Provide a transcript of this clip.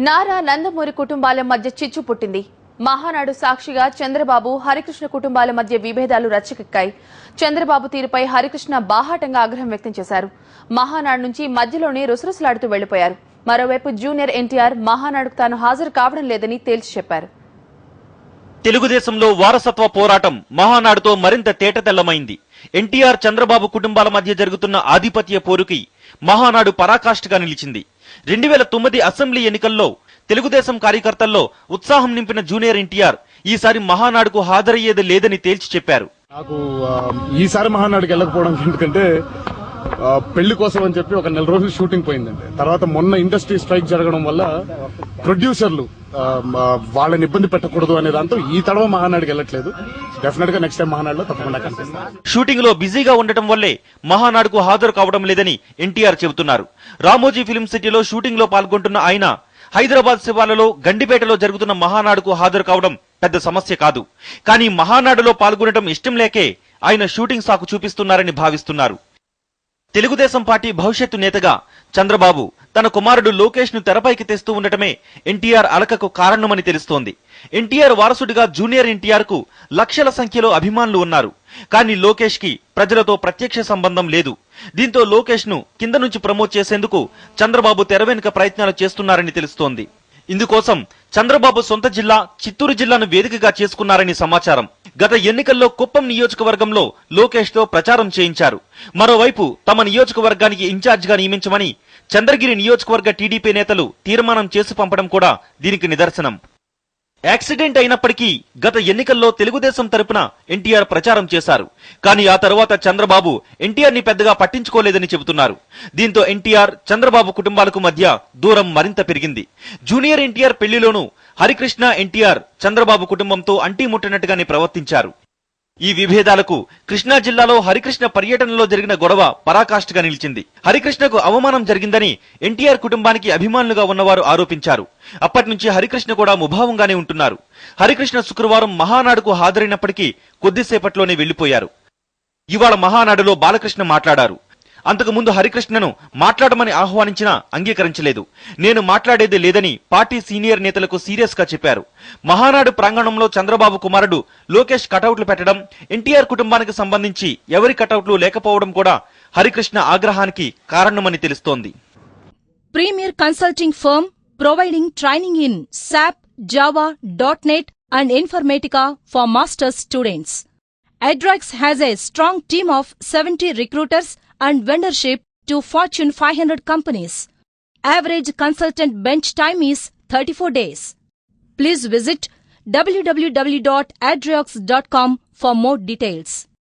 నారా నందమూరి కుటుంబాల మధ్య చిచ్చు పుట్టింది. మహానాడు సాక్షిగా చంద్రబాబు హరికృష్ణ కుటుంబాల మధ్య విభేదాలు రచ్చకెక్కాయి. చంద్రబాబు తీరుపై హరికృష్ణ బాహాటంగా ఆగ్రహం వ్యక్తం చేశారు. మహానాడు నుంచి మధ్యలోనే రుసరుసలాడుతూ వెళ్లిపోయారు. మరోవైపు జూనియర్ ఎన్టీఆర్ మహానాడుకు తాను హాజరు కావడం లేదని తేల్చి చెప్పారు. తెలుగుదేశంలో వారసత్వ పోరాటం మహానాడుతో మరింత తేటతెల్లమైంది. ఎన్టీఆర్ చంద్రబాబు కుటుంబాల మధ్య జరుగుతున్న ఆధిపత్య పోరుకి మహానాడు పరాకాష్ఠగా నిలిచింది. 2009 అసెంబ్లీ ఎన్నికల్లో తెలుగుదేశం కార్యకర్తల్లో ఉత్సాహం నింపిన జూనియర్ ఎన్టీఆర్ ఈసారి మహానాడుకు హాజరయ్యేది లేదని తేల్చి చెప్పారు. నాకు ఈసారి మహానాడుకి వెళ్ళకపోవడం ఎందుకంటే పెళ్లి కోసం అని చెప్పి ఒక 4 రోజులు షూటింగ్ పోయిందండి. తర్వాత మొన్న ఇండస్ట్రీ స్ట్రైక్ జరగడం వల్ల ప్రొడ్యూసర్లు వాళ్ళని ఇబ్బంది పెట్టకూడదు అనే దాంతో ఈ తడవ మహానాడుకి వెళ్ళట్లేదు. డెఫినెట్ గా నెక్స్ట్ టైం మహానాడులో తప్పకుండా కనిపిస్తాను. షూటింగ్ లో బిజీగా ఉండటం వల్లే మహానాడుకు హాజరు కావడం లేదని ఎన్టీఆర్ చెబుతున్నారు. రామోజీ ఫిల్మ్ సిటీలో షూటింగ్ లో పాల్గొంటున్న ఆయన హైదరాబాద్ శివార్లలో గండిపేటలో జరుగుతున్న మహానాడుకు హాజరు కావడం పెద్ద సమస్య కాదు. కానీ మహానాడులో పాల్గొనడం ఇష్టం లేకే ఆయన షూటింగ్ సాకు చూపిస్తున్నారని భావిస్తున్నారు. తెలుగుదేశం పార్టీ భవిష్యత్తు నేతగా చంద్రబాబు తన కుమారుడు లోకేష్ ను తెరపైకి తెస్తూ ఉండటమే ఎన్టీఆర్ అలకకు కారణమని తెలుస్తోంది. ఎన్టీఆర్ వారసుడిగా జూనియర్ ఎన్టీఆర్ కు లక్షల సంఖ్యలో అభిమానులు ఉన్నారు. కానీ లోకేష్ కి ప్రజలతో ప్రత్యక్ష సంబంధం లేదు. దీంతో లోకేష్ ను కింద నుంచి ప్రమోట్ చేసేందుకు చంద్రబాబు తెర వెనుక ప్రయత్నాలు చేస్తున్నారని తెలుస్తోంది. ఇందుకోసం చంద్రబాబు సొంత జిల్లా చిత్తూరు జిల్లాను వేదికగా చేసుకున్నారని సమాచారం. గత ఎన్నికల్లో కుప్పం నియోజకవర్గంలో లోకేష్ తో ప్రచారం చేయించారు. మరోవైపు తమ నియోజకవర్గానికి ఇన్ఛార్జ్ గా నియమించమని చంద్రగిరి నియోజకవర్గ టీడీపీ నేతలు తీర్మానం చేసి పంపడం కూడా దీనికి నిదర్శనం. యాక్సిడెంట్ అయినప్పటికీ గత ఎన్నికల్లో తెలుగుదేశం తరపున ఎన్టీఆర్ ప్రచారం చేశారు. కానీ ఆ తర్వాత చంద్రబాబు ఎన్టీఆర్ ని పెద్దగా పట్టించుకోలేదని చెబుతున్నారు. దీంతో ఎన్టీఆర్ చంద్రబాబు కుటుంబాలకు మధ్య దూరం మరింత పెరిగింది. జూనియర్ ఎన్టీఆర్ పెళ్లిలోనూ హరికృష్ణ ఎన్టీఆర్ చంద్రబాబు కుటుంబంతో అంటీముట్టినట్టుగానే ప్రవర్తించారు. ఈ విభేదాలకు కృష్ణా జిల్లాలో హరికృష్ణ పర్యటనలో జరిగిన గొడవ పరాకాష్ఠగా నిలిచింది. హరికృష్ణకు అవమానం జరిగిందని ఎన్టీఆర్ కుటుంబానికి అభిమానులుగా ఉన్నవారు ఆరోపించారు. అప్పటి నుంచి హరికృష్ణ కూడా ముభావంగానే ఉంటున్నారు. హరికృష్ణ శుక్రవారం మహానాడుకు హాజరైనప్పటికీ కొద్దిసేపట్లోనే వెళ్లిపోయారు. ఇవాళ మహానాడులో బాలకృష్ణ మాట్లాడారు. అంతకు ముందు హరికృష్ణను మాట్లాడమని ఆహ్వానించినా అంగీకరించలేదు. నేను మాట్లాడేది లేదని పార్టీ సీనియర్ నేతలకు సీరియస్ గా చెప్పారు. మహానాడు ప్రాంగణంలో చంద్రబాబు కుమారుడు లోకేష్ కటౌట్లు పెట్టడం, ఎన్టీఆర్ కుటుంబానికి సంబంధించి ఎవరి కటౌట్లు లేకపోవడం కూడా హరికృష్ణ ఆగ్రహానికి కారణమని తెలుస్తోంది. Premier consulting firm providing training in SAP, Java, .NET and Informatica for master's students. Adrox has a strong team of 70 recruiters and vendorship to Fortune 500 companies. Average consultant bench time is 34 days. Please visit www.adrox.com for more details.